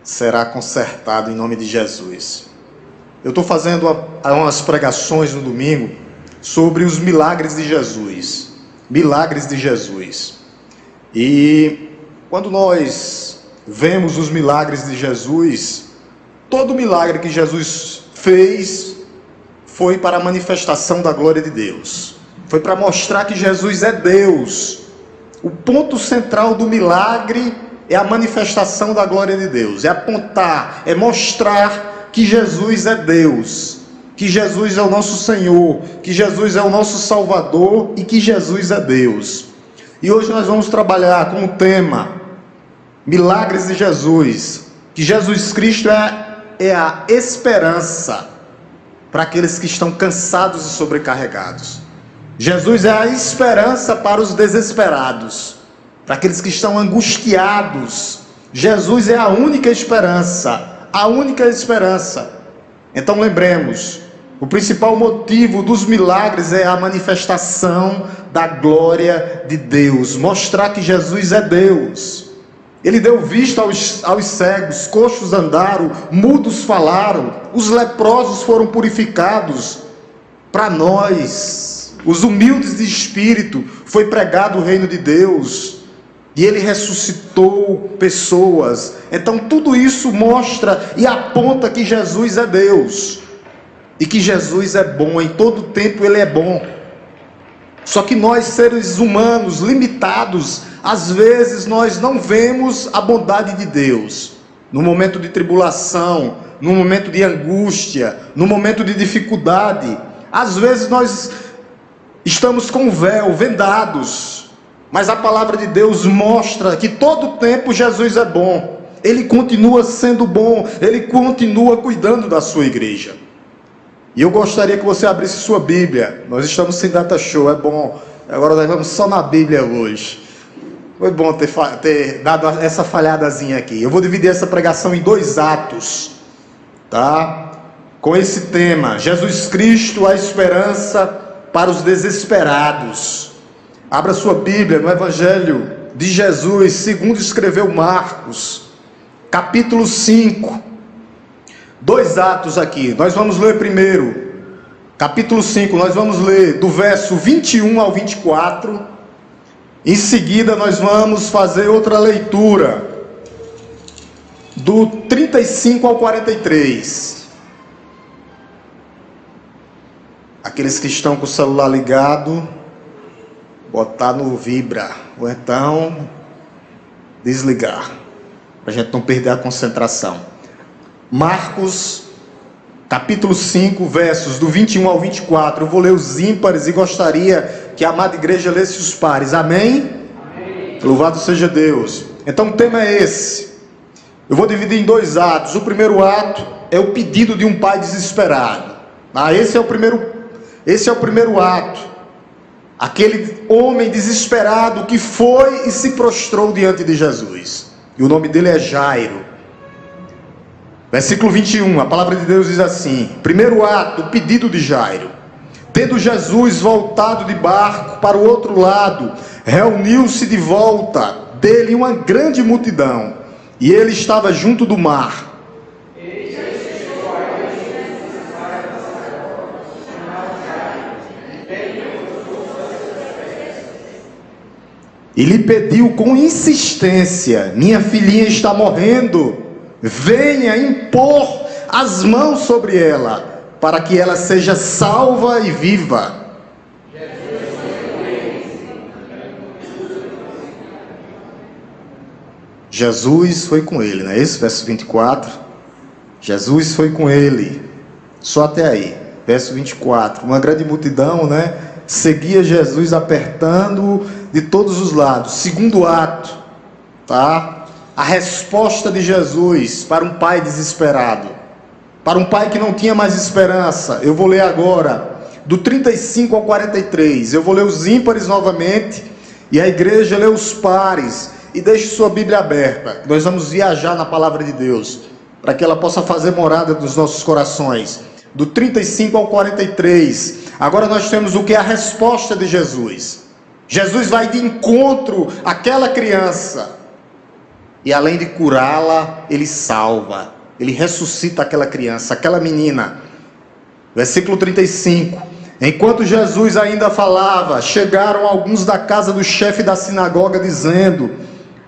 será consertado em nome de Jesus. Eu estou fazendo umas pregações no domingo sobre os milagres de Jesus. Milagres de Jesus. E quando nós vemos os milagres de Jesus, todo milagre que Jesus fez foi para a manifestação da glória de Deus. Foi para mostrar que Jesus é Deus. O ponto central do milagre é a manifestação da glória de Deus. É apontar, é mostrar que Jesus é Deus. Que Jesus é o nosso Senhor. Que Jesus é o nosso Salvador e que Jesus é Deus. E hoje nós vamos trabalhar com o tema Milagres de Jesus. Que Jesus Cristo é a esperança para aqueles que estão cansados e sobrecarregados. Jesus é a esperança para os desesperados, para aqueles que estão angustiados. Jesus é a única esperança, a única esperança. Então lembremos, o principal motivo dos milagres é a manifestação da glória de Deus, mostrar que Jesus é Deus. Ele deu vista aos cegos, coxos andaram, mudos falaram, os leprosos foram purificados. Para nós, os humildes de espírito, foi pregado o reino de Deus, e ele ressuscitou pessoas. Então tudo isso mostra e aponta que Jesus é Deus, e que Jesus é bom, em todo tempo ele é bom. Só que nós, seres humanos limitados, às vezes nós não vemos a bondade de Deus. No momento de tribulação, no momento de angústia, no momento de dificuldade, às vezes nós estamos com o véu, vendados. Mas a palavra de Deus mostra que todo tempo Jesus é bom. Ele continua sendo bom, ele continua cuidando da sua igreja. E eu gostaria que você abrisse sua Bíblia. Nós estamos sem data show, é bom. Agora nós vamos só na Bíblia hoje. Foi bom ter dado essa falhadazinha aqui. Eu vou dividir essa pregação em 2 atos, tá? Com esse tema, Jesus Cristo, a esperança para os desesperados. Abra sua Bíblia no Evangelho de Jesus, segundo escreveu Marcos, capítulo 5. 2 atos aqui. Nós vamos ler primeiro, capítulo 5, nós vamos ler do verso 21 ao 24. Em seguida nós vamos fazer outra leitura, do 35 ao 43. Aqueles que estão com o celular ligado, botar no vibra, ou então desligar, para a gente não perder a concentração. Marcos, capítulo 5, versos do 21 ao 24. Eu vou ler os ímpares e gostaria que a amada igreja lesse os pares. Amém? Amém. Louvado seja Deus. Então o tema é esse. Eu vou dividir em 2 atos. O primeiro ato é o pedido de um pai desesperado. Esse é o primeiro ato. Aquele homem desesperado que foi e se prostrou diante de Jesus. E o nome dele é Jairo. Versículo 21, a palavra de Deus diz assim: primeiro ato, o pedido de Jairo. Tendo Jesus voltado de barco para o outro lado, reuniu-se de volta dele uma grande multidão, e ele estava junto do mar. E lhe pediu com insistência: minha filhinha está morrendo, venha impor as mãos sobre ela, para que ela seja salva e viva. Jesus foi com ele, não é isso? Verso 24. Jesus foi com ele. Só até aí. Verso 24. Uma grande multidão, né? Seguia Jesus apertando de todos os lados. Segundo ato, tá? A resposta de Jesus para um pai desesperado, para um pai que não tinha mais esperança. Eu vou ler agora, do 35 ao 43. Eu vou ler os ímpares novamente, e a igreja lê os pares. E deixe sua Bíblia aberta. Nós vamos viajar na palavra de Deus, para que ela possa fazer morada nos nossos corações. Do 35 ao 43. Agora nós temos o que é a resposta de Jesus. Jesus vai de encontro àquela criança. E além de curá-la, ele salva. Ele ressuscita aquela criança, aquela menina. Versículo 35. Enquanto Jesus ainda falava, chegaram alguns da casa do chefe da sinagoga dizendo: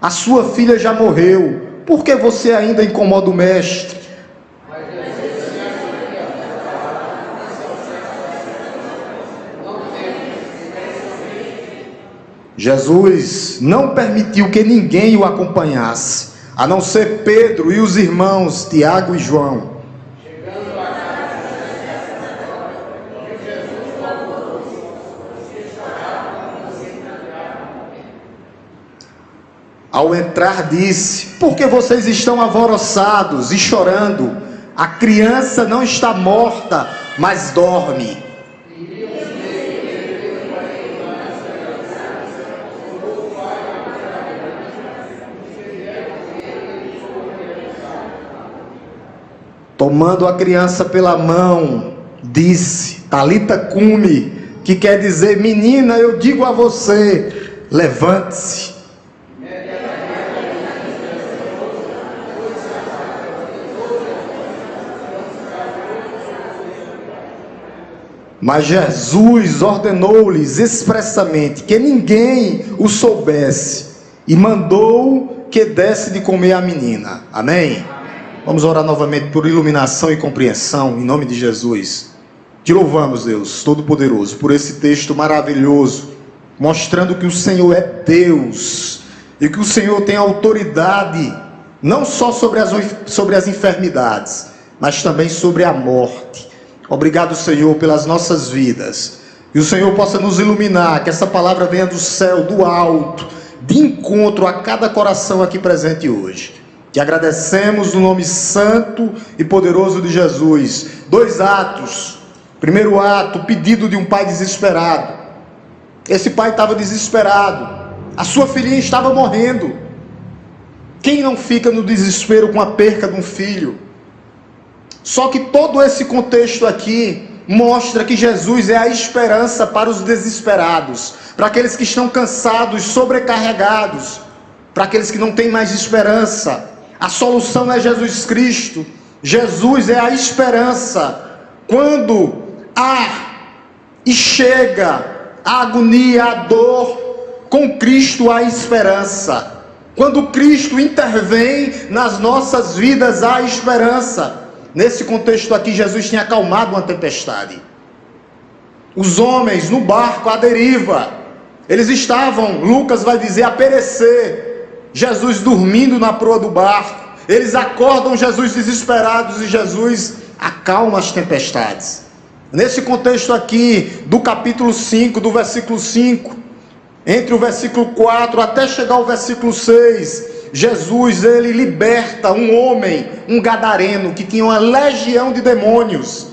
a sua filha já morreu, por que você ainda incomoda o mestre? Jesus não permitiu que ninguém o acompanhasse, a não ser Pedro e os irmãos Tiago e João. Ao entrar disse: por que vocês estão alvoroçados e chorando? A criança não está morta, mas dorme. Tomando a criança pela mão, disse: Talita cumi, que quer dizer: menina, eu digo a você, levante-se. Mas Jesus ordenou-lhes expressamente que ninguém o soubesse e mandou que desse de comer à menina. Amém? Vamos orar novamente por iluminação e compreensão, em nome de Jesus. Te louvamos, Deus Todo-Poderoso, por esse texto maravilhoso, mostrando que o Senhor é Deus, e que o Senhor tem autoridade, não só sobre as enfermidades, mas também sobre a morte. Obrigado, Senhor, pelas nossas vidas. E o Senhor possa nos iluminar, que essa palavra venha do céu, do alto, de encontro a cada coração aqui presente hoje. Te agradecemos no nome santo e poderoso de Jesus. 2 atos. Primeiro ato, pedido de um pai desesperado. Esse pai estava desesperado. A sua filhinha estava morrendo. Quem não fica no desespero com a perca de um filho? Só que todo esse contexto aqui mostra que Jesus é a esperança para os desesperados, para aqueles que estão cansados, sobrecarregados, para aqueles que não têm mais esperança. A solução é Jesus Cristo. Jesus é a esperança. Quando há e chega a agonia, a dor, com Cristo há esperança. Quando Cristo intervém nas nossas vidas, há esperança. Nesse contexto aqui, Jesus tinha acalmado uma tempestade. Os homens no barco à deriva, eles estavam, Lucas vai dizer, a perecer. Jesus dormindo na proa do barco. Eles acordam Jesus desesperados e Jesus acalma as tempestades. Nesse contexto aqui, do capítulo 5, do versículo 5, entre o versículo 4 até chegar ao versículo 6, Jesus, ele liberta um homem, um gadareno, que tinha uma legião de demônios.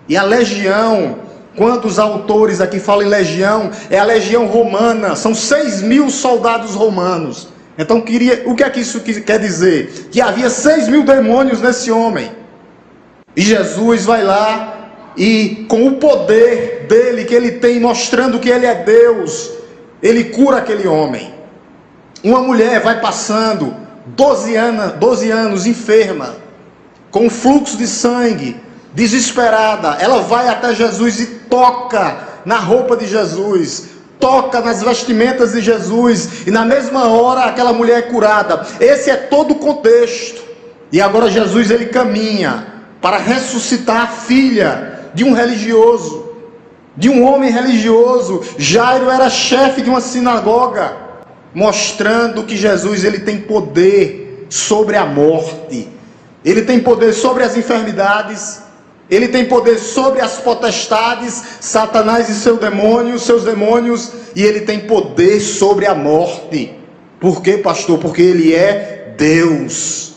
E a legião, quando os autores aqui falam em legião, é a legião romana, são 6.000 soldados romanos. Então, o que é que isso quer dizer? Que havia 6.000 demônios nesse homem. E Jesus vai lá e, com o poder dele, que ele tem, mostrando que ele é Deus, ele cura aquele homem. Uma mulher vai passando 12 anos enferma, com fluxo de sangue, desesperada. Ela vai até Jesus e toca na roupa de Jesus, toca nas vestimentas de Jesus, e na mesma hora aquela mulher é curada. Esse é todo o contexto. E agora Jesus, ele caminha para ressuscitar a filha de um religioso, de um homem religioso. Jairo era chefe de uma sinagoga, mostrando que Jesus, ele tem poder sobre a morte, ele tem poder sobre as enfermidades, ele tem poder sobre as potestades, Satanás e seus demônios, e ele tem poder sobre a morte. Por quê, pastor? Porque ele é Deus.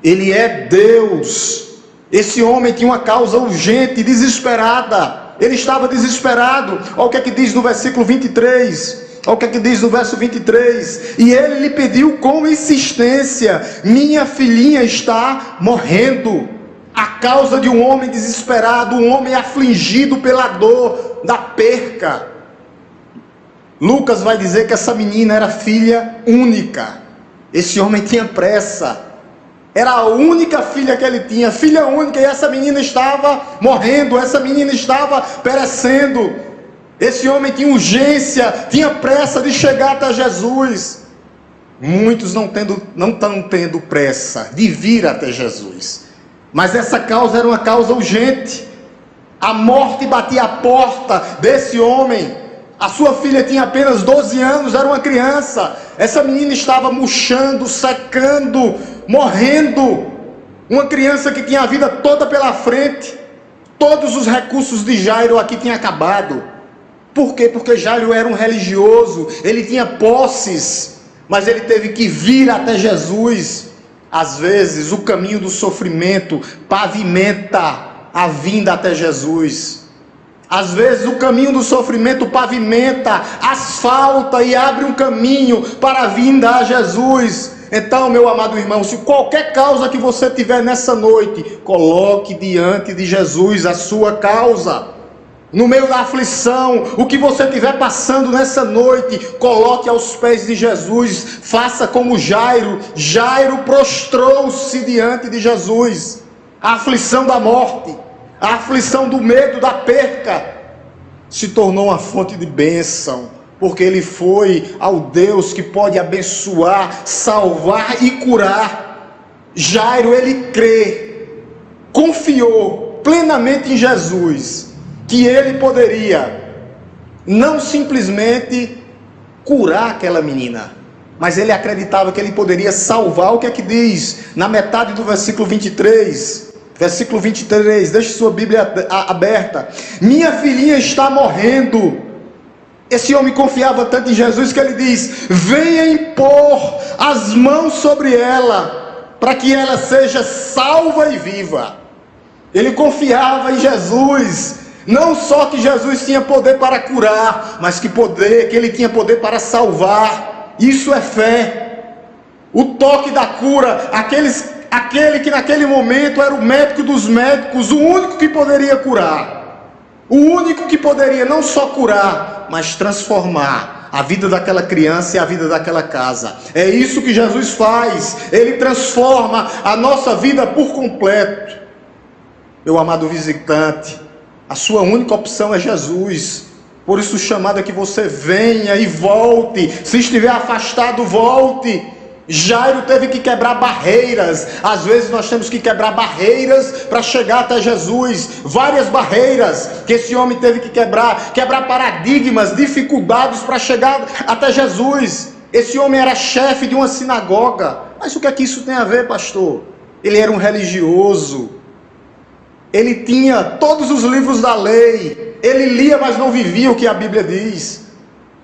Ele é Deus. Esse homem tinha uma causa urgente, desesperada. Ele estava desesperado. Olha o que é que diz no versículo 23. Olha o que é que diz no verso 23. E ele lhe pediu com insistência: minha filhinha está morrendo. A causa de um homem desesperado, um homem afligido pela dor da perca. Lucas vai dizer que essa menina era filha única. Esse homem tinha pressa. Era a única filha que ele tinha, filha única, e essa menina estava morrendo, essa menina estava perecendo. Esse homem tinha urgência, tinha pressa de chegar até Jesus. Muitos não estão tendo pressa de vir até Jesus, mas essa causa era uma causa urgente. A morte batia a porta desse homem. A sua filha tinha apenas 12 anos, era uma criança. Essa menina estava murchando, secando, morrendo. Uma criança que tinha a vida toda pela frente. Todos os recursos de Jairo aqui tinham acabado. Por quê? Porque Jairo era um religioso, ele tinha posses, mas ele teve que vir até Jesus. Às vezes o caminho do sofrimento pavimenta a vinda até Jesus. Às vezes o caminho do sofrimento pavimenta, asfalta e abre um caminho para a vinda a Jesus. Então, meu amado irmão, se qualquer causa que você tiver nessa noite, coloque diante de Jesus a sua causa. No meio da aflição, o que você estiver passando nessa noite, coloque aos pés de Jesus. Faça como Jairo. Jairo prostrou-se diante de Jesus. A aflição da morte, a aflição do medo, da perca, se tornou uma fonte de bênção, porque ele foi ao Deus que pode abençoar, salvar e curar. Jairo, ele crê, confiou plenamente em Jesus, que ele poderia não simplesmente curar aquela menina, mas ele acreditava que ele poderia salvar. O que é que diz na metade do versículo 23? Versículo 23, deixe sua Bíblia aberta. Minha filhinha está morrendo. Esse homem confiava tanto em Jesus que ele diz: venha impor as mãos sobre ela, para que ela seja salva e viva. Ele confiava em Jesus, não só que Jesus tinha poder para curar, mas que ele tinha poder para salvar. Isso é fé. O toque da cura, aquele que naquele momento era o médico dos médicos, o único que poderia curar, o único que poderia não só curar, mas transformar a vida daquela criança e a vida daquela casa. É isso que Jesus faz. Ele transforma a nossa vida por completo. Meu amado visitante, a sua única opção é Jesus. Por isso o chamado é que você venha e volte. Se estiver afastado, volte. Jairo teve que quebrar barreiras. Às vezes nós temos que quebrar barreiras para chegar até Jesus. Várias barreiras que esse homem teve que quebrar paradigmas, dificuldades para chegar até Jesus. Esse homem era chefe de uma sinagoga. Mas o que é que isso tem a ver, pastor? Ele era um religioso. Ele tinha todos os livros da lei. Ele lia, mas não vivia o que a Bíblia diz.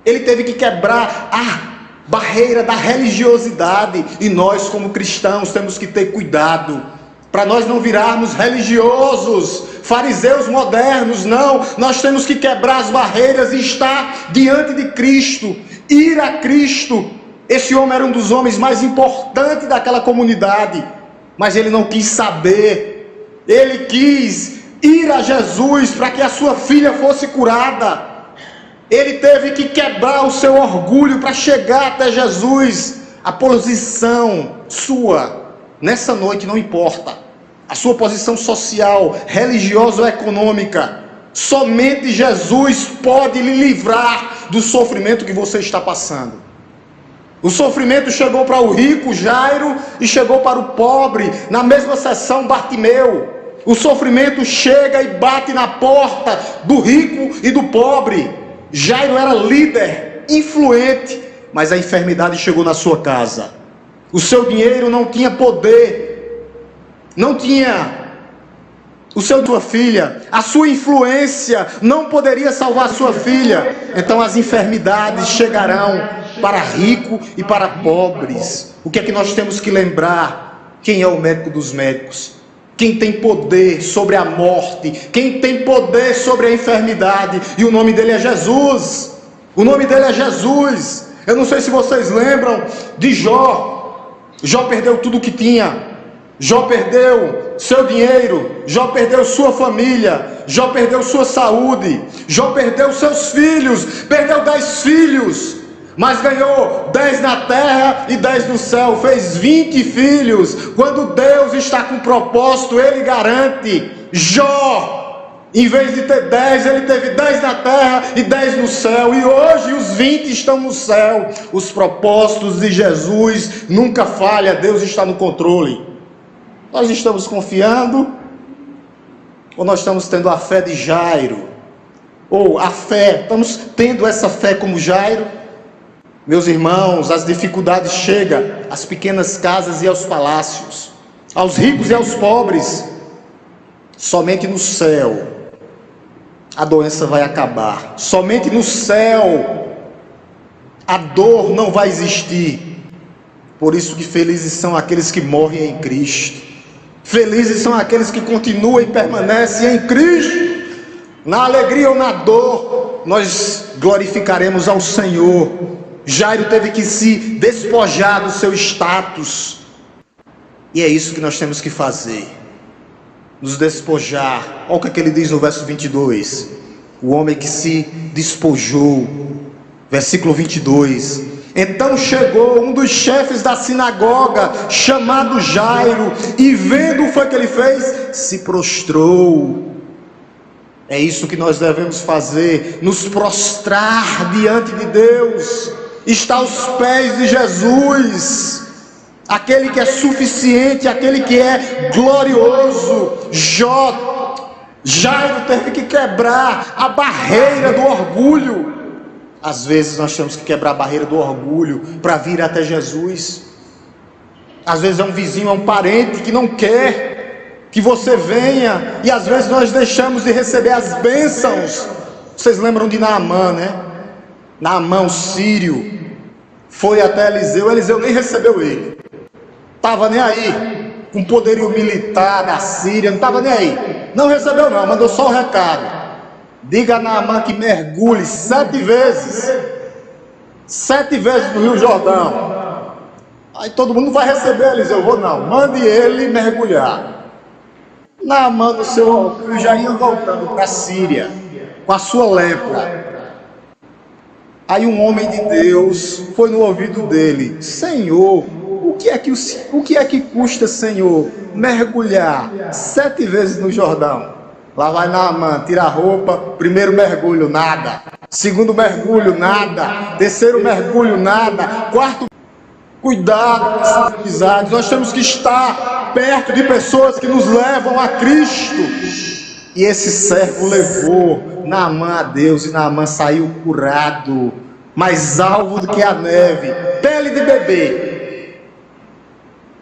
Ele teve que quebrar a barreira da religiosidade. E nós, como cristãos, temos que ter cuidado para nós não virarmos religiosos, fariseus modernos. Não, nós temos que quebrar as barreiras e estar diante de Cristo, ir a Cristo. Esse homem era um dos homens mais importantes daquela comunidade, mas ele não quis saber. Ele quis ir a Jesus para que a sua filha fosse curada. Ele teve que quebrar o seu orgulho para chegar até Jesus. A posição sua nessa noite não importa. A sua posição social, religiosa ou econômica. Somente Jesus pode lhe livrar do sofrimento que você está passando. O sofrimento chegou para o rico Jairo e chegou para o pobre na mesma sessão Bartimeu. O sofrimento chega e bate na porta do rico e do pobre. Jairo era líder, influente, mas a enfermidade chegou na sua casa. O seu dinheiro não tinha poder, não tinha sua filha, a sua influência não poderia salvar sua filha. Então as enfermidades chegarão para rico e para pobres. O que é que nós temos que lembrar? Quem é o médico dos médicos? Quem tem poder sobre a morte, quem tem poder sobre a enfermidade, e o nome dele é Jesus. O nome dele é Jesus. Eu não sei se vocês lembram de Jó. Jó perdeu tudo o que tinha. Jó perdeu seu dinheiro, Jó perdeu sua família, Jó perdeu sua saúde, Jó perdeu seus filhos, perdeu 10 filhos. mas ganhou 10 na terra e 10 no céu, fez 20 filhos. Quando Deus está com propósito, Ele garante. Jó, em vez de ter 10, ele teve 10 na terra e 10 no céu, e hoje os 20 estão no céu. Os propósitos de Jesus nunca falham, Deus está no controle. Nós estamos confiando, ou nós estamos tendo a fé de Jairo? Ou a fé, estamos tendo essa fé como Jairo? Meus irmãos, as dificuldades chegam às pequenas casas e aos palácios, aos ricos e aos pobres. Somente no céu a doença vai acabar. Somente no céu a dor não vai existir. Por isso que felizes são aqueles que morrem em Cristo. Felizes são aqueles que continuam e permanecem em Cristo. Na alegria ou na dor, nós glorificaremos ao Senhor. Jairo teve que se despojar do seu status. E é isso que nós temos que fazer. Nos despojar. Olha o que ele diz no verso 22. O homem que se despojou. Versículo 22. Então chegou um dos chefes da sinagoga, chamado Jairo, e vendo o que ele fez, se prostrou. É isso que nós devemos fazer, nos prostrar diante de Deus, está aos pés de Jesus, aquele que é suficiente, aquele que é glorioso. Jairo teve que quebrar a barreira do orgulho. Às vezes nós temos que quebrar a barreira do orgulho para vir até Jesus. Às vezes é um vizinho, é um parente que não quer que você venha, e às vezes nós deixamos de receber as bênçãos. Vocês lembram de Naamã, né? Naamã, o sírio, foi até Eliseu. Eliseu nem recebeu ele, estava nem aí, com poderio militar da Síria, não estava nem aí, não recebeu não, mandou só o recado: diga a Naamã que mergulhe 7 vezes no Rio Jordão. Aí todo mundo não vai receber Eliseu. Vou não, mande ele mergulhar. Naamã, no seu orgulho, já ia voltando para a Síria com a sua lepra. Aí um homem de Deus foi no ouvido dele: Senhor, o que é que custa, Senhor, mergulhar 7 vezes no Jordão? Lá vai Naamã, tira a roupa, primeiro mergulho, nada. Segundo mergulho, nada. Terceiro mergulho, nada. Quarto, cuidado com essas amizades. Nós temos que estar perto de pessoas que nos levam a Cristo. E esse servo levou Naamã a Deus, e Naamã saiu curado, mais alvo do que a neve, pele de bebê.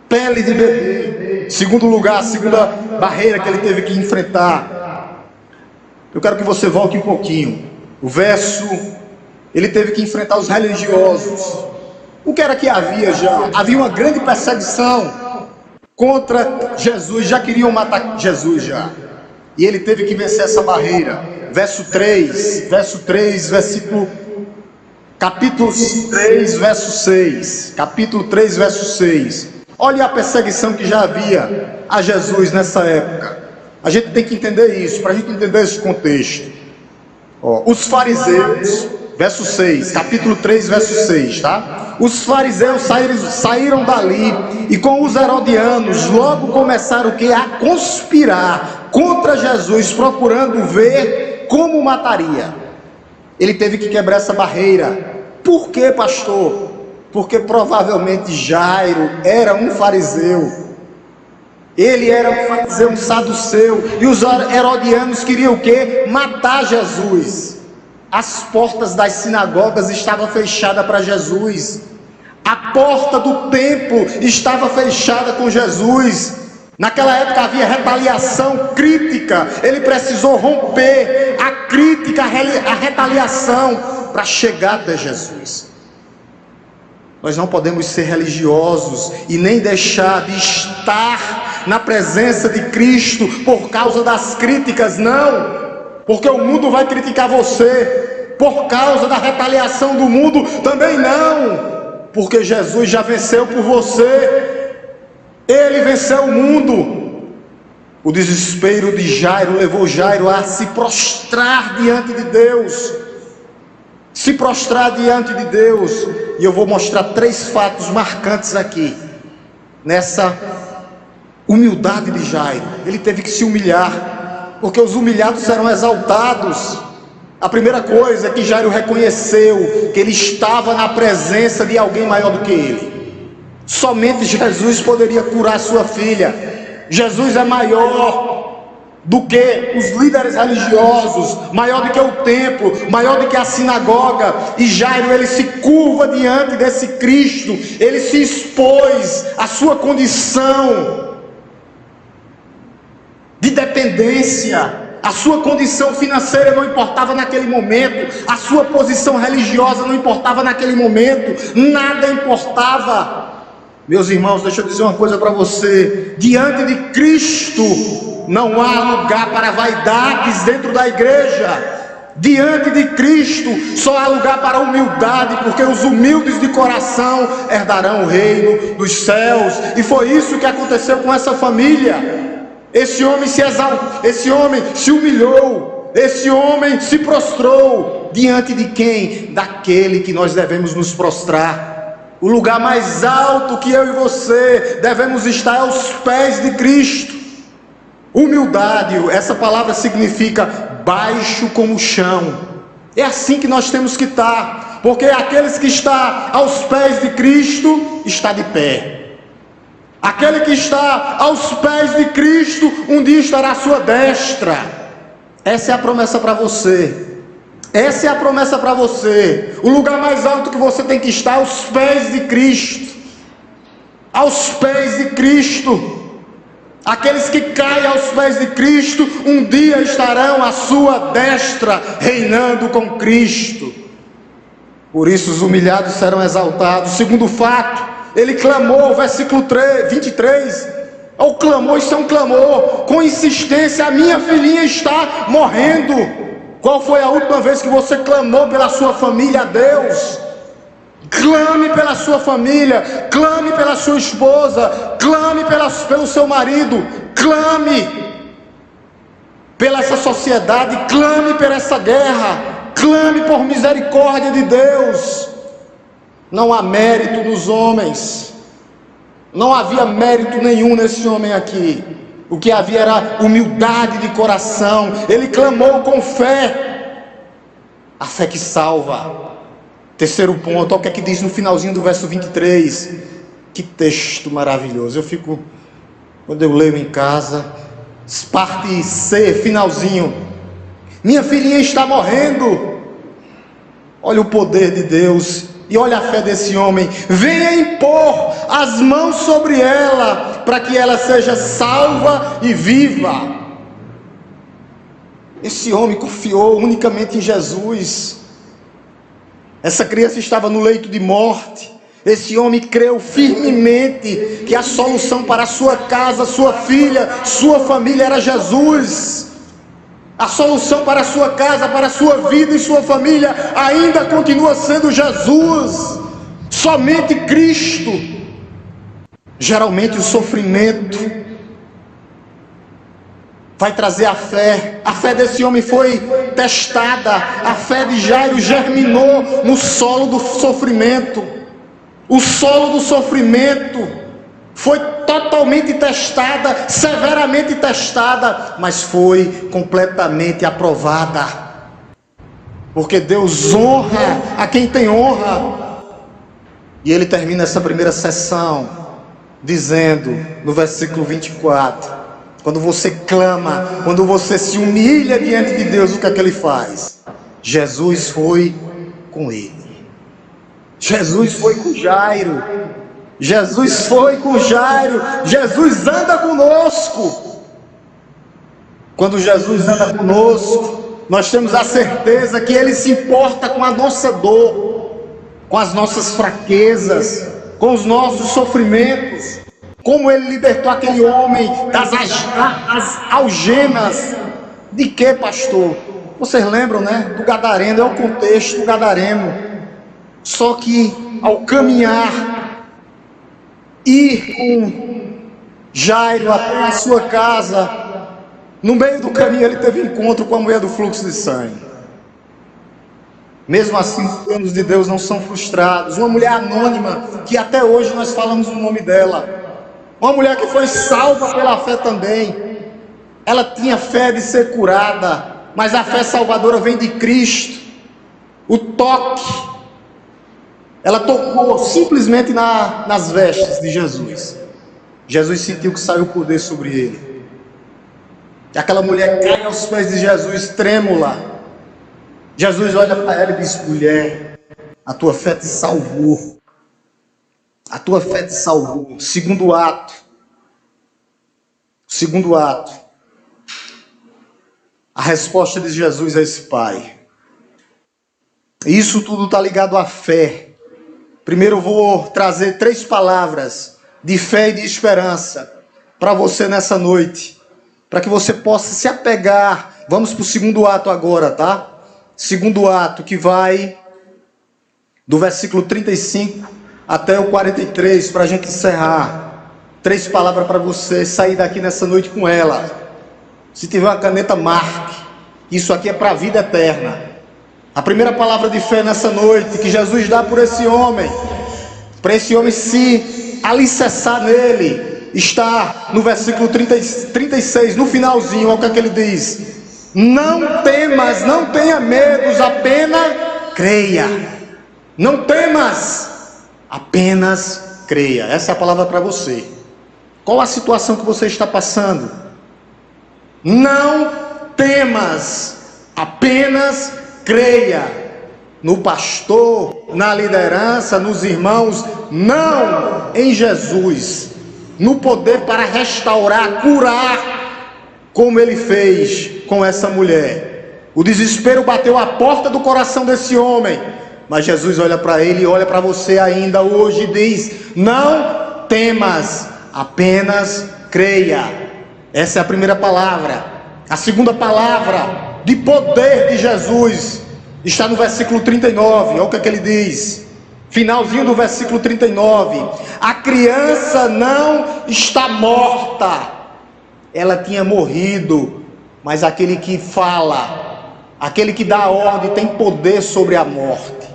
Pele de bebê. Segundo lugar, a segunda barreira que ele teve que enfrentar. Eu quero que você volte um pouquinho. O verso, ele teve que enfrentar os religiosos. O que era que havia já? Havia uma grande perseguição contra Jesus, já queriam matar Jesus já. E ele teve que vencer essa barreira. Capítulo 3, verso 6. Capítulo 3, verso 6. Olha a perseguição que já havia a Jesus nessa época. A gente tem que entender isso, para a gente entender esse contexto. Os fariseus, verso 6, capítulo 3, verso 6, tá? Os fariseus saíram dali, e com os herodianos logo começaram o quê? A conspirar contra Jesus, procurando ver como mataria. Ele teve que quebrar essa barreira. Por quê, pastor? Porque provavelmente Jairo era um fariseu. Ele era um fariseu, um saduceu, e os herodianos queriam o quê? Matar Jesus. As portas das sinagogas estavam fechadas para Jesus. A porta do templo estava fechada com Jesus. Naquela época havia retaliação, crítica. Ele precisou romper a crítica, a retaliação, para chegar até Jesus. Nós não podemos ser religiosos e nem deixar de estar na presença de Cristo por causa das críticas, não. Porque o mundo vai criticar você. Por causa da retaliação do mundo, também não. Porque Jesus já venceu por você. Ele venceu o mundo. O desespero de Jairo levou Jairo a se prostrar diante de Deus. se prostrar diante de Deus. E eu vou mostrar 3 fatos marcantes aqui, nessa humildade de Jairo. Ele teve que se humilhar, porque os humilhados serão exaltados. A primeira coisa é que Jairo reconheceu que ele estava na presença de alguém maior do que ele. Somente Jesus poderia curar sua filha. Jesus é maior do que os líderes religiosos, maior do que o templo, maior do que a sinagoga. E Jairo, ele se curva diante desse Cristo, ele se expôs à sua condição de dependência. A sua condição financeira não importava naquele momento, a sua posição religiosa não importava naquele momento, nada importava. Meus irmãos, deixa eu dizer uma coisa para você: diante de Cristo não há lugar para vaidades dentro da igreja. Diante de Cristo só há lugar para humildade, porque os humildes de coração herdarão o reino dos céus. E foi isso que aconteceu com essa família. Esse homem se exaltou, esse homem se humilhou, esse homem se prostrou. Diante de quem? Daquele que nós devemos nos prostrar. O lugar mais alto que eu e você devemos estar aos pés de Cristo. Humildade, essa palavra significa baixo como o chão. É assim que nós temos que estar, porque aqueles que estão aos pés de Cristo está de pé. Aquele que está aos pés de Cristo um dia estará à sua destra. Essa é a promessa para você. Essa é a promessa para você. O lugar mais alto que você tem que estar aos pés de Cristo. Aos pés de Cristo. Aqueles que caem aos pés de Cristo um dia estarão à sua destra, reinando com Cristo. Por isso os humilhados serão exaltados. Segundo fato, ele clamou, versículo 23. O clamor, isso é um clamor com insistência: a minha filhinha está morrendo. Qual foi a última vez que você clamou pela sua família a Deus? Clame pela sua família, clame pela sua esposa, clame pelo seu marido, clame pela essa sociedade, clame por essa guerra, clame por misericórdia de Deus. Não há mérito nos homens, não havia mérito nenhum nesse homem aqui. O que havia era humildade de coração. Ele clamou com fé, a fé que salva. Terceiro ponto, olha o que é que diz no finalzinho do verso 23. Que texto maravilhoso. Quando eu leio em casa, parte C, finalzinho: minha filhinha está morrendo. Olha o poder de Deus. E olha a fé desse homem: venha impor as mãos sobre ela, para que ela seja salva e viva. Esse homem confiou unicamente em Jesus. Essa criança estava no leito de morte. Esse homem creu firmemente que a solução para a sua casa, sua filha, sua família era Jesus. A solução para a sua casa, para a sua vida e sua família ainda continua sendo Jesus. Somente Cristo. Geralmente o sofrimento vai trazer a fé. A fé desse homem foi testada. A fé de Jairo germinou no solo do sofrimento. O solo do sofrimento foi totalmente testada, severamente testada, mas foi completamente aprovada, porque Deus honra a quem tem honra. E ele termina essa primeira sessão dizendo no versículo 24: quando você clama, quando você se humilha diante de Deus, o que é que ele faz? Jesus foi com ele. Jesus foi com Jairo. Jesus foi com Jairo. Jesus anda conosco. Quando Jesus anda conosco, nós temos a certeza que Ele se importa com a nossa dor, com as nossas fraquezas, com os nossos sofrimentos. Como Ele libertou aquele homem das algemas. De que, pastor? Vocês lembram, né? Do gadareno, é o contexto do gadareno. Só que ao caminhar, ir com Jairo até a sua casa, no meio do caminho ele teve encontro com a mulher do fluxo de sangue. Mesmo assim, os planos de Deus não são frustrados. Uma mulher anônima, que até hoje nós falamos o nome dela. Uma mulher que foi salva pela fé também. Ela tinha fé de ser curada, mas a fé salvadora vem de Cristo. O toque. Ela tocou simplesmente nas vestes de Jesus. Jesus sentiu que saiu o poder sobre ele. E aquela mulher cai aos pés de Jesus, trêmula. Jesus olha para ela e diz: mulher, a tua fé te salvou. A tua fé te salvou. Segundo ato. Segundo ato. A resposta de Jesus a esse pai. Isso tudo está ligado à fé. Primeiro eu vou trazer 3 palavras de fé e de esperança para você nessa noite. Para que você possa se apegar. Vamos para o segundo ato agora, tá? Segundo ato, que vai do versículo 35 até o 43, para a gente encerrar. 3 palavras para você sair daqui nessa noite com ela. Se tiver uma caneta, marque. Isso aqui é para a vida eterna. A primeira palavra de fé nessa noite que Jesus dá por esse homem, para esse homem se alicerçar nele, está no versículo 36, no finalzinho. Olha o que ele diz: não temas, não tenha medo, apenas creia. Não temas, apenas creia. Essa é a palavra para você. Qual a situação que você está passando? Não temas, apenas creia. No pastor, na liderança, nos irmãos, não em Jesus. No poder para restaurar, curar, como ele fez com essa mulher. O desespero bateu à porta do coração desse homem, mas Jesus olha para ele e olha para você ainda hoje e diz: não temas, apenas creia. Essa é a primeira palavra. A segunda palavra de poder de Jesus está no versículo 39. Olha o que ele diz, finalzinho do versículo 39: a criança não está morta, ela tinha morrido, mas aquele que fala, aquele que dá a ordem, tem poder sobre a morte,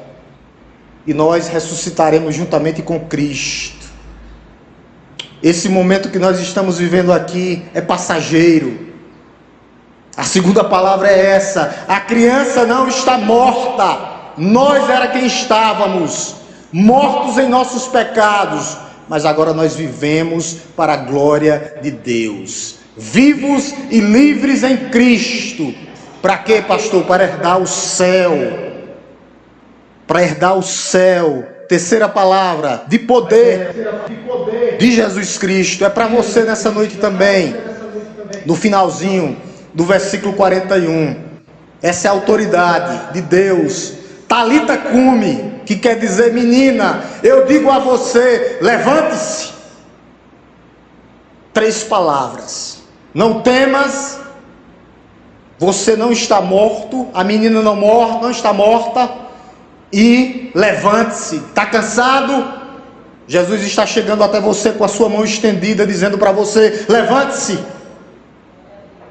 e nós ressuscitaremos juntamente com Cristo. Esse momento que nós estamos vivendo aqui é passageiro. A segunda palavra é essa: a criança não está morta. Nós era quem estávamos, mortos em nossos pecados, mas agora nós vivemos para a glória de Deus, vivos e livres em Cristo. Para quê, pastor? Para herdar o céu. Para herdar o céu. Terceira palavra, de poder de Jesus Cristo, é para você nessa noite também. No finalzinho do versículo 41, essa é a autoridade de Deus. Talita cumi, que quer dizer: menina, eu digo a você, levante-se. 3 palavras: não temas, você não está morto, a menina não está morta, e levante-se. Está cansado? Jesus está chegando até você com a sua mão estendida, dizendo para você: levante-se.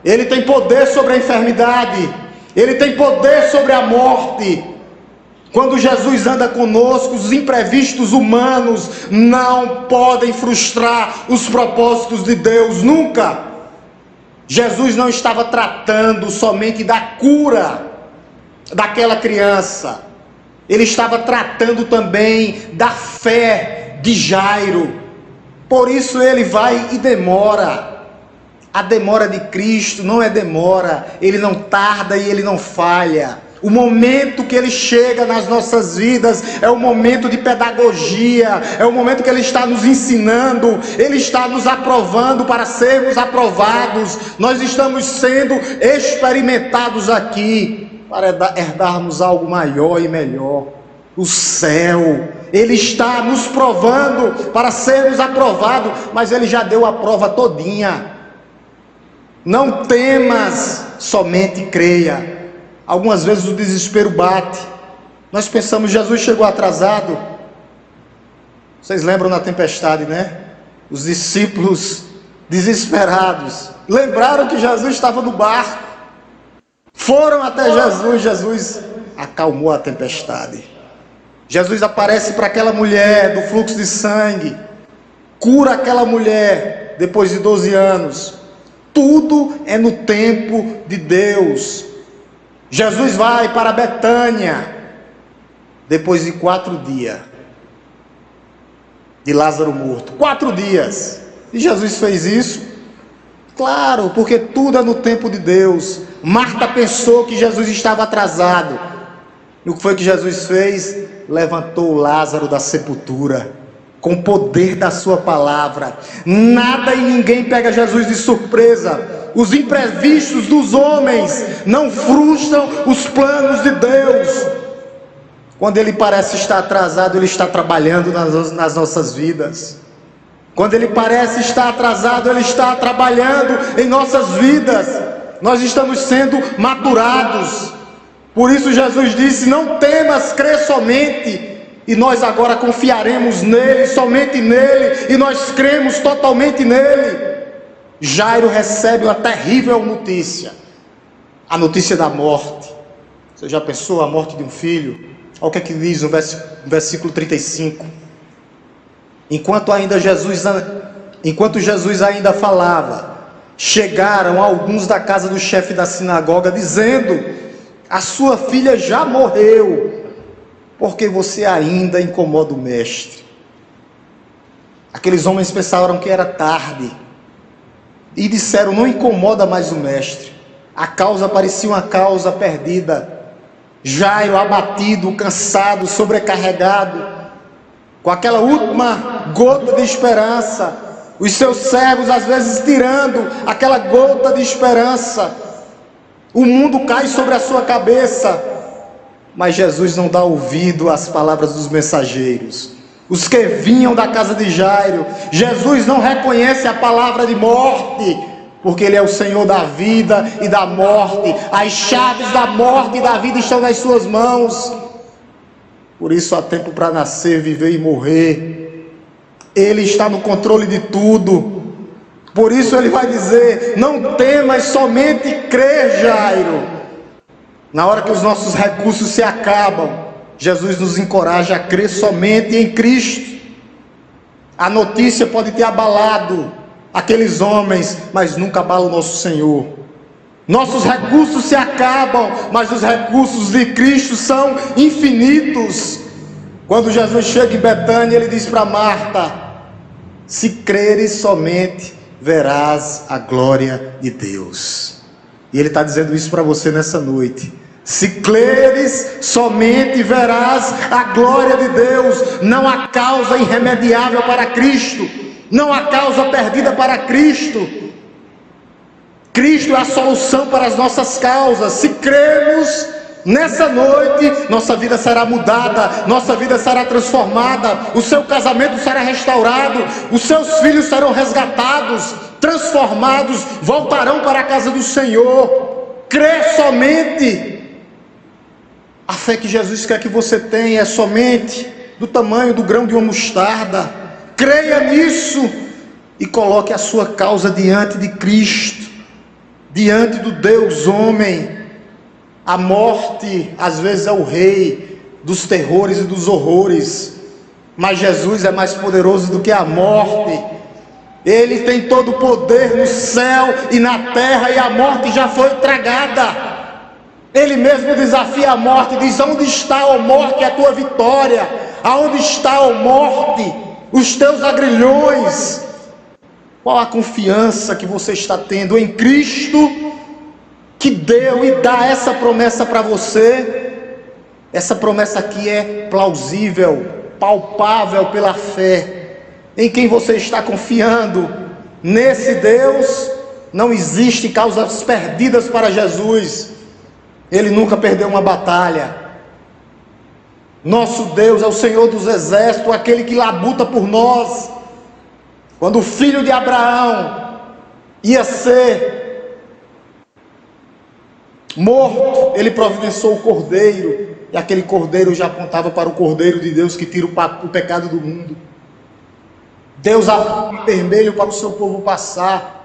Ele tem poder sobre a enfermidade, ele tem poder sobre a morte. Quando Jesus anda conosco, os imprevistos humanos não podem frustrar os propósitos de Deus, nunca. Jesus não estava tratando somente da cura daquela criança, ele estava tratando também da fé de Jairo. Por isso ele vai e demora. A demora de Cristo não é demora, ele não tarda e ele não falha. O momento que ele chega nas nossas vidas é o momento de pedagogia, é o momento que ele está nos ensinando, ele está nos aprovando para sermos aprovados. Nós estamos sendo experimentados aqui para herdarmos algo maior e melhor, o céu. Ele está nos provando para sermos aprovados, mas ele já deu a prova todinha. Não temas, somente creia. Algumas vezes o desespero bate. Nós pensamos: Jesus chegou atrasado. Vocês lembram na tempestade, né? Os discípulos desesperados lembraram que Jesus estava no barco. Foram até Jesus. Jesus acalmou a tempestade. Jesus aparece para aquela mulher do fluxo de sangue, cura aquela mulher depois de 12 anos. Tudo é no tempo de Deus. Jesus vai para Betânia depois de 4 dias de Lázaro morto. 4 dias. E Jesus fez isso? Claro, porque tudo é no tempo de Deus. Marta pensou que Jesus estava atrasado. E o que foi que Jesus fez? Levantou Lázaro da sepultura, com o poder da sua palavra. Nada e ninguém pega Jesus de surpresa. Os imprevistos dos homens não frustram os planos de Deus. Quando ele parece estar atrasado, ele está trabalhando nas nossas vidas. Quando ele parece estar atrasado, ele está trabalhando em nossas vidas. Nós estamos sendo maturados. Por isso Jesus disse: não temas, crê somente. E nós agora confiaremos nele, somente nele, e nós cremos totalmente nele. Jairo recebe uma terrível notícia, a notícia da morte. Você já pensou a morte de um filho? Olha o que é que diz no versículo 35. Enquanto Jesus ainda falava, chegaram alguns da casa do chefe da sinagoga, dizendo: a sua filha já morreu, porque você ainda incomoda o mestre. Aqueles homens pensaram que era tarde e disseram: não incomoda mais o mestre. A causa parecia uma causa perdida. Jairo, abatido, cansado, sobrecarregado, com aquela última gota de esperança, os seus servos às vezes tirando aquela gota de esperança. O mundo cai sobre a sua cabeça, mas Jesus não dá ouvido às palavras dos mensageiros, os que vinham da casa de Jairo. Jesus não reconhece a palavra de morte, porque Ele é o Senhor da vida e da morte. As chaves da morte e da vida estão nas suas mãos. Por isso há tempo para nascer, viver e morrer. Ele está no controle de tudo. Por isso Ele vai dizer: não temas, somente crê, Jairo. Na hora que os nossos recursos se acabam, Jesus nos encoraja a crer somente em Cristo. A notícia pode ter abalado aqueles homens, mas nunca abala o nosso Senhor. Nossos recursos se acabam, mas os recursos de Cristo são infinitos. Quando Jesus chega em Betânia, Ele diz para Marta: se creres somente, verás a glória de Deus. E Ele está dizendo isso para você nessa noite. Se creres somente, verás a glória de Deus. Não há causa irremediável para Cristo, não há causa perdida para Cristo. Cristo é a solução para as nossas causas. Se cremos, nessa noite nossa vida será mudada, nossa vida será transformada, o seu casamento será restaurado, os seus filhos serão resgatados, transformados, voltarão para a casa do Senhor. Crê somente. A fé que Jesus quer que você tenha é somente do tamanho do grão de uma mostarda. Creia nisso e coloque a sua causa diante de Cristo, diante do Deus homem. A morte às vezes é o rei dos terrores e dos horrores, mas Jesus é mais poderoso do que a morte. Ele tem todo o poder no céu e na terra, e a morte já foi tragada. Ele mesmo desafia a morte, diz: onde está, ó morte, a tua vitória? Aonde está, ó morte, os teus agrilhões? Qual a confiança que você está tendo em Cristo, que deu e dá essa promessa para você? Essa promessa aqui é plausível, palpável pela fé. Em quem você está confiando? Nesse Deus. Não existe causas perdidas para Jesus. Ele nunca perdeu uma batalha. Nosso Deus é o Senhor dos exércitos, aquele que labuta por nós. Quando o filho de Abraão ia ser morto, ele providenciou o cordeiro, e aquele cordeiro já apontava para o cordeiro de Deus que tira o pecado do mundo. Deus abriu o vermelho para o seu povo passar,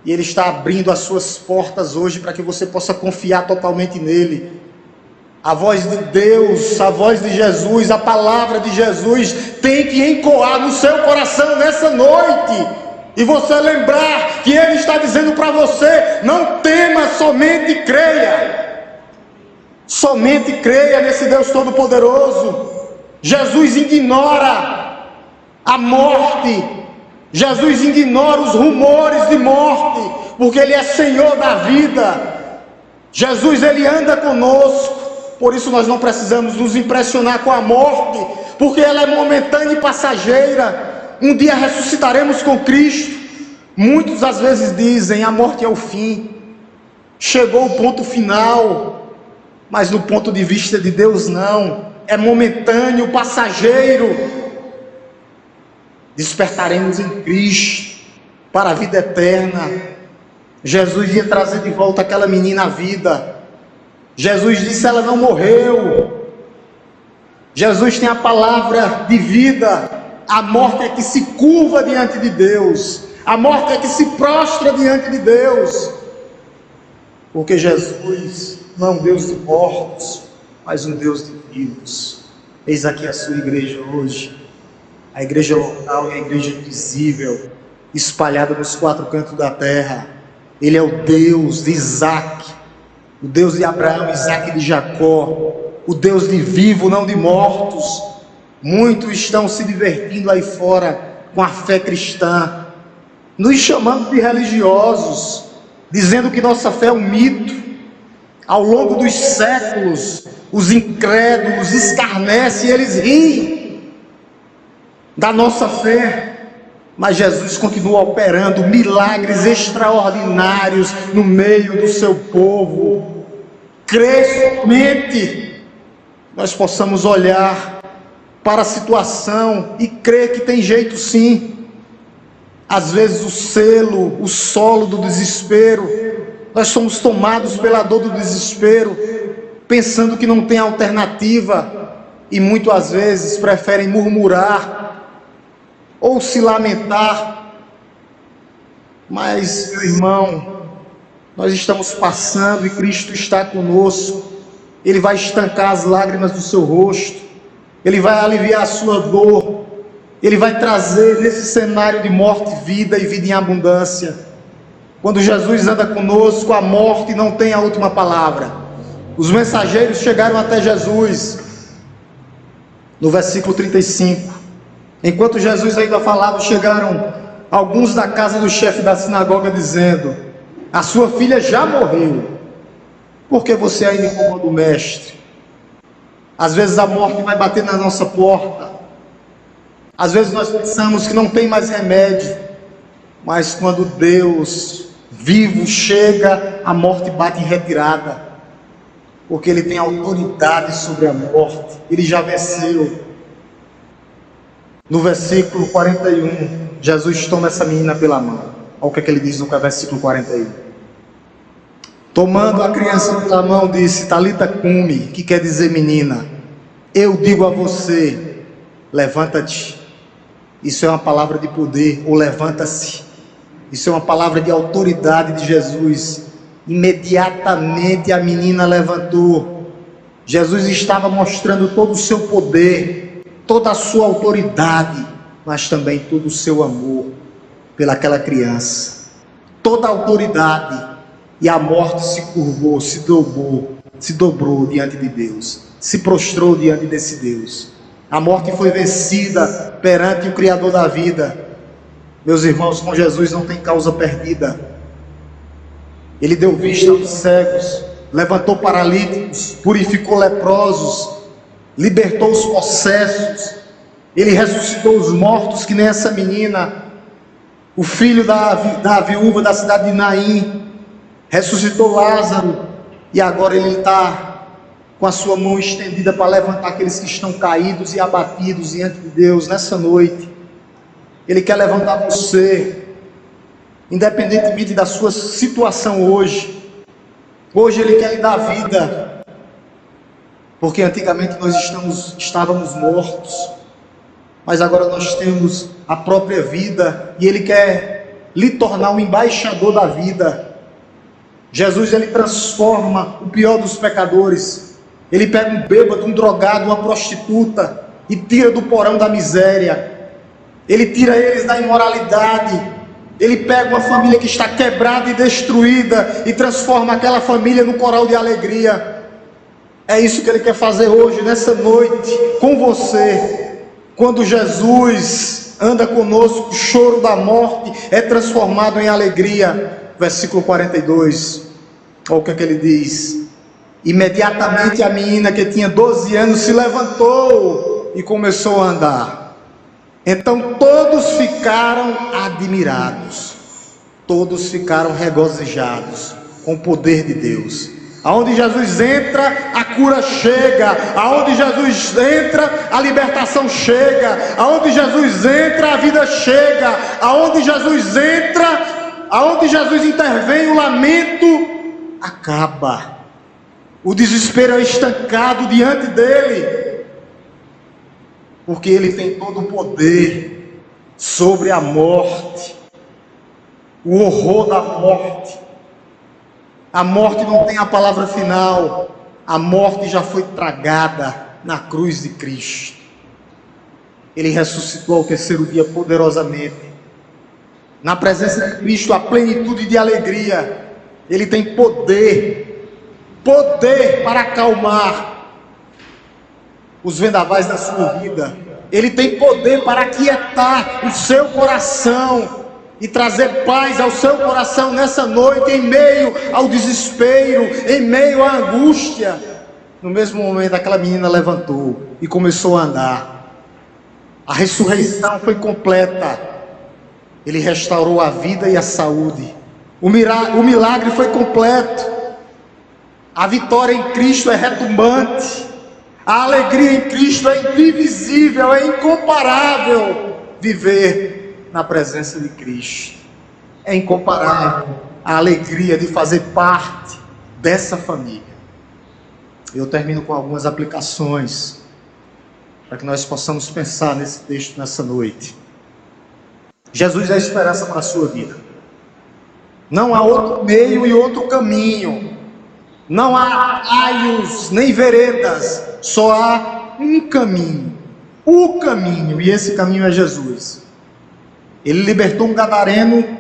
e Ele está abrindo as suas portas hoje para que você possa confiar totalmente nele. A voz de Deus, a voz de Jesus, a palavra de Jesus tem que ecoar no seu coração nessa noite. E você lembrar que Ele está dizendo para você: não tema, somente creia. Somente creia nesse Deus Todo-Poderoso. Jesus ignora a morte. Jesus ignora os rumores de morte, porque Ele é Senhor da vida. Jesus, Ele anda conosco. Por isso nós não precisamos nos impressionar com a morte, porque ela é momentânea e passageira. Um dia ressuscitaremos com Cristo. Muitos às vezes dizem: a morte é o fim, chegou o ponto final. Mas no ponto de vista de Deus não, é momentâneo, passageiro. Despertaremos em Cristo para a vida eterna. Jesus ia trazer de volta aquela menina à vida. Jesus disse: ela não morreu. Jesus tem a palavra de vida. A morte é que se curva diante de Deus. A morte é que se prostra diante de Deus. Porque Jesus não é um Deus de mortos, mas um Deus de vivos. Eis aqui a sua igreja hoje. A igreja local e a igreja invisível, espalhada nos quatro cantos da terra. Ele é o Deus de Isaac, o Deus de Abraão, Isaac e de Jacó, o Deus de vivo, não de mortos. Muitos estão se divertindo aí fora com a fé cristã, nos chamando de religiosos, dizendo que nossa fé é um mito. Ao longo dos séculos, os incrédulos escarnecem e eles riem da nossa fé. Mas Jesus continua operando milagres extraordinários no meio do seu povo. Crê somente. Nós possamos olhar para a situação e crer que tem jeito sim. Às vezes o solo do desespero, nós somos tomados pela dor do desespero, pensando que não tem alternativa, e muitas vezes preferem murmurar ou se lamentar. Mas, meu irmão, nós estamos passando e Cristo está conosco. Ele vai estancar as lágrimas do seu rosto, Ele vai aliviar a sua dor, Ele vai trazer nesse cenário de morte, vida e vida em abundância. Quando Jesus anda conosco, a morte não tem a última palavra. Os mensageiros chegaram até Jesus, no versículo 35. Enquanto Jesus ainda falava, chegaram alguns da casa do chefe da sinagoga, dizendo: a sua filha já morreu, por que você ainda incomoda o mestre? Às vezes a morte vai bater na nossa porta. Às vezes nós pensamos que não tem mais remédio, mas quando Deus vivo chega, a morte bate em retirada, porque Ele tem autoridade sobre a morte. Ele já venceu. No versículo 41, Jesus toma essa menina pela mão. Olha o que Ele diz no versículo 41. Tomando a criança pela mão, disse: Talita cumi, que quer dizer menina, eu digo a você, levanta-te. Isso é uma palavra de poder, ou levanta-se. Isso é uma palavra de autoridade de Jesus. Imediatamente a menina levantou. Jesus estava mostrando todo o seu poder, toda a sua autoridade, mas também todo o seu amor pelaquela criança. Toda a autoridade. E a morte se curvou, se dobrou diante de Deus, se prostrou diante desse Deus. A morte foi vencida perante o Criador da vida. Meus irmãos, com Jesus não tem causa perdida. Ele deu vista aos cegos, levantou paralíticos, purificou leprosos, libertou os possessos. Ele ressuscitou os mortos, que nem essa menina, o filho da viúva da cidade de Naim, ressuscitou Lázaro, e agora Ele está com a sua mão estendida para levantar aqueles que estão caídos e abatidos diante de Deus nessa noite. Ele quer levantar você, independentemente da sua situação hoje. Hoje Ele quer lhe dar vida, porque antigamente nós estávamos mortos, mas agora nós temos a própria vida, e Ele quer lhe tornar um embaixador da vida. Jesus, Ele transforma o pior dos pecadores Ele pega um bêbado, um drogado, uma prostituta e tira do porão da miséria. Ele tira eles da imoralidade. Ele pega uma família que está quebrada e destruída e transforma aquela família num coral de alegria. É isso que Ele quer fazer hoje, nessa noite, com você. Quando Jesus anda conosco, o choro da morte é transformado em alegria. Versículo 42, olha o que é que ele diz: imediatamente a menina que tinha 12 anos se levantou e começou a andar. Então todos ficaram admirados, todos ficaram regozijados com o poder de Deus. Aonde Jesus entra, a cura chega. Aonde Jesus entra, a libertação chega. Aonde Jesus entra, a vida chega. Aonde Jesus entra, aonde Jesus intervém, o lamento acaba. O desespero é estancado diante dele, porque ele tem todo o poder sobre a morte, o horror da morte. A morte não tem a palavra final. A morte já foi tragada na cruz de Cristo. Ele ressuscitou ao terceiro dia poderosamente. Na presença de Cristo, a plenitude de alegria. Ele tem poder para acalmar os vendavais da sua vida. Ele tem poder para aquietar o seu coração e trazer paz ao seu coração nessa noite, em meio ao desespero, em meio à angústia. No mesmo momento, aquela menina levantou e começou a andar. A ressurreição foi completa. Ele restaurou a vida e a saúde. O milagre foi completo. A vitória em Cristo é retumbante. A alegria em Cristo é indivisível, é incomparável. Viver na presença de Cristo é incomparável. A alegria de fazer parte dessa família. Eu termino com algumas aplicações para que nós possamos pensar nesse texto nessa noite. Jesus é a esperança para a sua vida. Não há outro meio e outro caminho. Não há atalhos nem veredas. Só há um caminho. O caminho. E esse caminho é Jesus. Ele libertou um gadareno.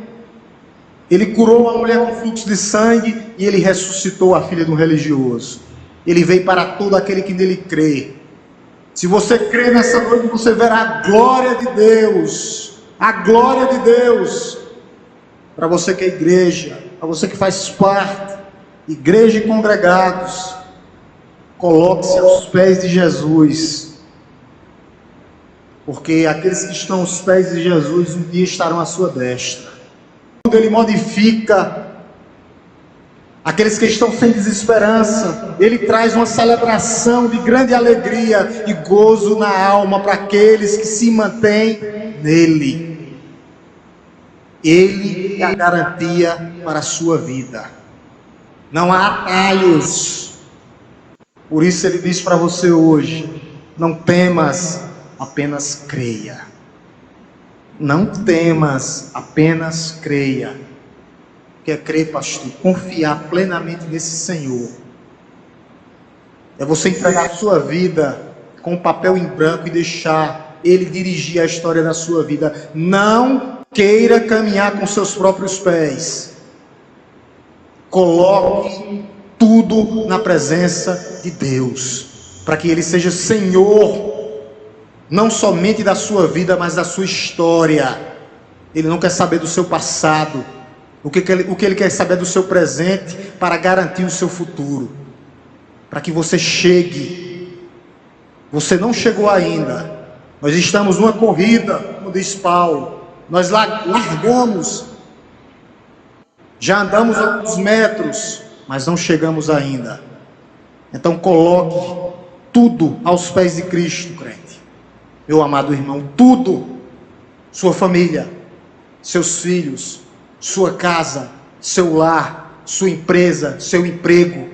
Ele curou uma mulher com fluxo de sangue. E ele ressuscitou a filha de um religioso. Ele veio para todo aquele que nele crê. Se você crê nessa noite, você verá a glória de Deus. A glória de Deus. Para você que é igreja, para você que faz parte, igreja e congregados, coloque-se aos pés de Jesus. Porque aqueles que estão aos pés de Jesus, um dia estarão à sua destra. Quando Ele modifica aqueles que estão sem desesperança, Ele traz uma celebração de grande alegria e gozo na alma para aqueles que se mantêm nele. Ele é a garantia para a sua vida. Não há atalhos. Por isso Ele diz para você hoje: não temas, apenas creia. Não temas, apenas creia. O que é crer, pastor? Confiar plenamente nesse Senhor. É você entregar a sua vida com o papel em branco e deixar Ele dirigir a história da sua vida. Não queira caminhar com seus próprios pés. Coloque tudo na presença de Deus, para que Ele seja Senhor, não somente da sua vida, mas da sua história. Ele não quer saber do seu passado. O que Ele quer saber é do seu presente, para garantir o seu futuro, para que você chegue. Você não chegou ainda. Nós estamos numa corrida, como diz Paulo. Nós largamos, já andamos alguns metros, mas não chegamos ainda. Então coloque tudo aos pés de Cristo, crente. Meu amado irmão, tudo. Sua família, seus filhos, sua casa, seu lar, sua empresa, seu emprego.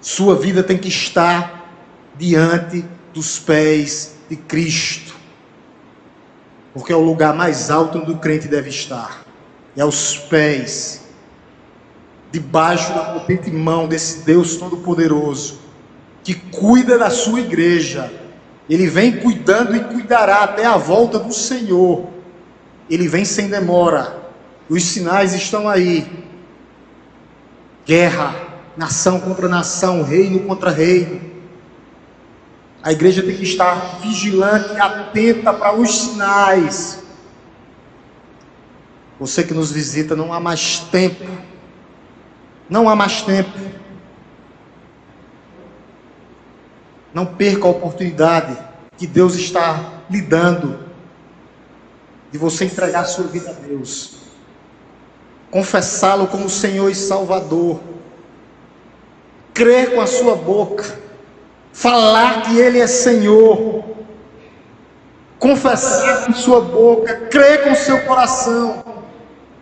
Sua vida tem que estar diante dos pés de Cristo. Porque é o lugar mais alto onde o crente deve estar. É aos pés, debaixo da potente mão desse Deus Todo-Poderoso, que cuida da sua igreja. Ele vem cuidando e cuidará até a volta do Senhor. Ele vem sem demora. Os sinais estão aí. Guerra, nação contra nação, reino contra reino. A igreja tem que estar vigilante e atenta para os sinais. Você que nos visita, não há mais tempo. Não há mais tempo. Não perca a oportunidade que Deus está lhe dando de você entregar a sua vida a Deus. Confessá-lo como Senhor e Salvador. Crer com a sua boca. Falar que Ele é Senhor. Confessar com sua boca. Crer com seu coração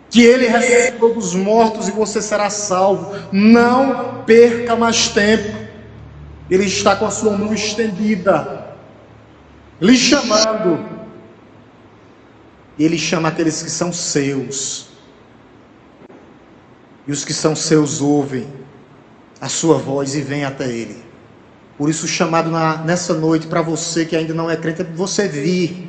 que Ele ressuscitou dos mortos e você será salvo. Não perca mais tempo. Ele está com a sua mão estendida, lhe chamando. Ele chama aqueles que são seus. E os que são seus ouvem a sua voz e vêm até Ele. Por isso o chamado nessa noite para você que ainda não é crente é você vir.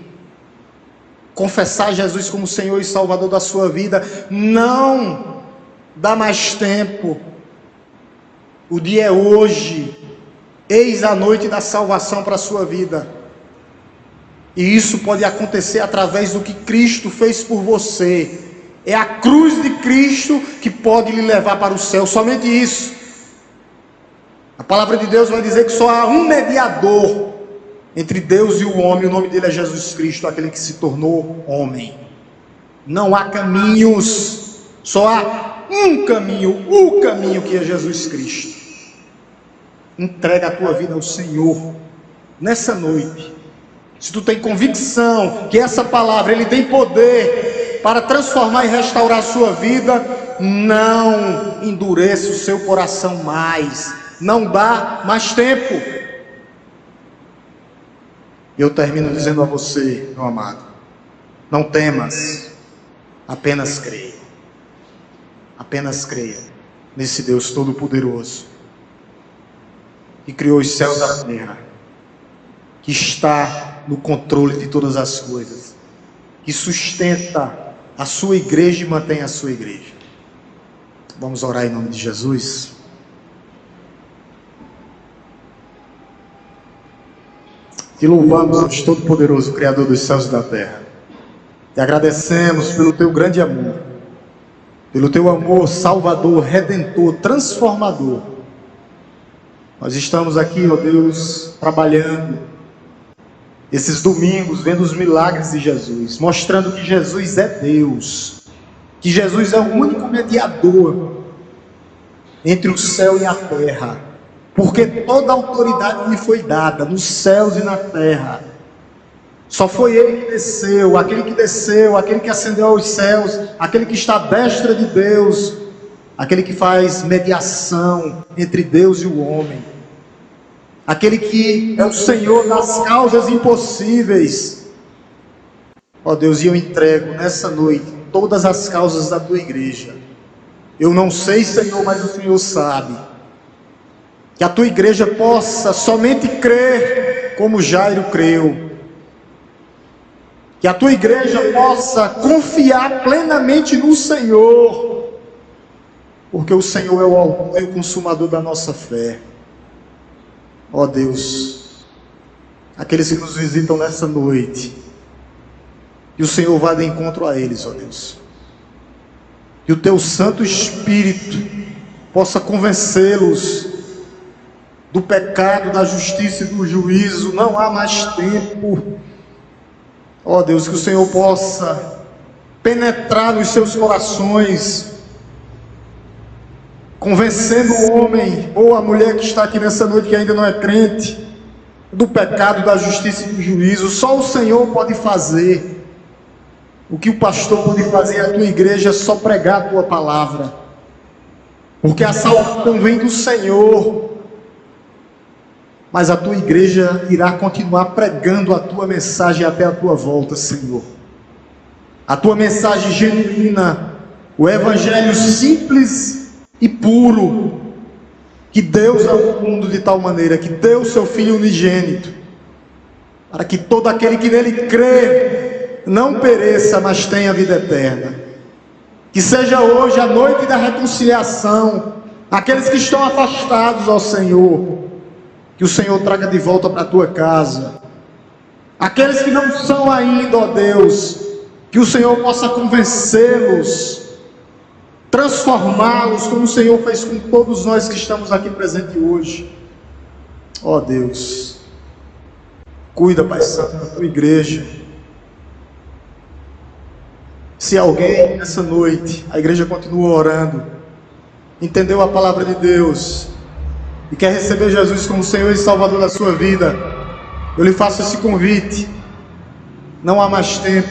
Confessar Jesus como Senhor e Salvador da sua vida. Não dá mais tempo. O dia é hoje. Eis a noite da salvação para a sua vida. E isso pode acontecer através do que Cristo fez por você. É a cruz de Cristo que pode lhe levar para o céu. Somente isso. A palavra de Deus vai dizer que só há um mediador entre Deus e o homem. O nome dele é Jesus Cristo, aquele que se tornou homem. Não há caminhos. Só há um caminho. O caminho que é Jesus Cristo. Entrega a tua vida ao Senhor nessa noite. Se tu tem convicção que essa palavra Ele tem poder para transformar e restaurar a sua vida, não endureça o seu coração mais. Não dá mais tempo. Eu termino dizendo a você, meu amado, não temas, apenas creia. Apenas creia nesse Deus Todo-Poderoso, que criou os céus e a terra, que está no controle de todas as coisas, que sustenta a sua igreja e mantém a sua igreja. Vamos orar em nome de Jesus. Te louvamos, Deus Todo-Poderoso, Criador dos céus e da terra. Te agradecemos pelo teu grande amor, pelo teu amor salvador, redentor, transformador. Nós estamos aqui, ó Deus, trabalhando esses domingos, vendo os milagres de Jesus, mostrando que Jesus é Deus, que Jesus é o único mediador entre o céu e a terra, porque toda a autoridade lhe foi dada, nos céus e na terra. Só foi Ele que desceu, aquele que ascendeu aos céus, aquele que está à destra de Deus, aquele que faz mediação entre Deus e o homem, aquele que é o Senhor das causas impossíveis. Ó Deus, e eu entrego nessa noite todas as causas da tua igreja. Eu não sei, Senhor, mas o Senhor sabe. Que a tua igreja possa somente crer como Jairo creu. Que a tua igreja possa confiar plenamente no Senhor, porque o Senhor é o autor e o consumador da nossa fé. Ó Deus, aqueles que nos visitam nessa noite, que o Senhor vá de encontro a eles, ó Deus. Que o teu Santo Espírito possa convencê-los do pecado, da justiça e do juízo. Não há mais tempo. Ó Deus, que o Senhor possa penetrar nos seus corações, convencendo o homem ou a mulher que está aqui nessa noite, que ainda não é crente, do pecado, da justiça e do juízo. Só o Senhor pode fazer. O que o pastor pode fazer, a tua igreja, é só pregar a tua palavra, porque a salvação vem do Senhor. Mas a tua igreja irá continuar pregando a tua mensagem até a tua volta, Senhor. A tua mensagem genuína, o evangelho simples e puro, que Deus amou o mundo de tal maneira que deu o seu Filho unigênito, para que todo aquele que nele crê não pereça, mas tenha vida eterna. Que seja hoje a noite da reconciliação. Aqueles que estão afastados ao Senhor, que o Senhor traga de volta para a tua casa. Aqueles que não são ainda, ó Deus, que o Senhor possa convencê-los, transformá-los, como o Senhor fez com todos nós que estamos aqui presentes hoje. Ó Deus, cuida, Pai Santo, da tua igreja. Se alguém nessa noite, a igreja continua orando, entendeu a palavra de Deus e quer receber Jesus como Senhor e Salvador da sua vida, eu lhe faço esse convite. Não há mais tempo.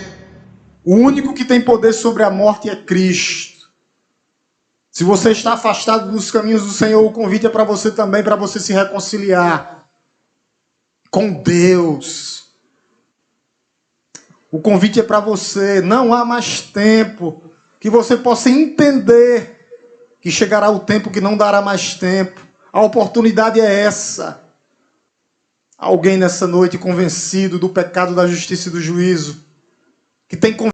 O único que tem poder sobre a morte é Cristo. Se você está afastado dos caminhos do Senhor, o convite é para você também, para você se reconciliar com Deus. O convite é para você. Não há mais tempo. Que você possa entender que chegará o tempo que não dará mais tempo. A oportunidade é essa. Alguém nessa noite convencido do pecado, da justiça e do juízo, que tem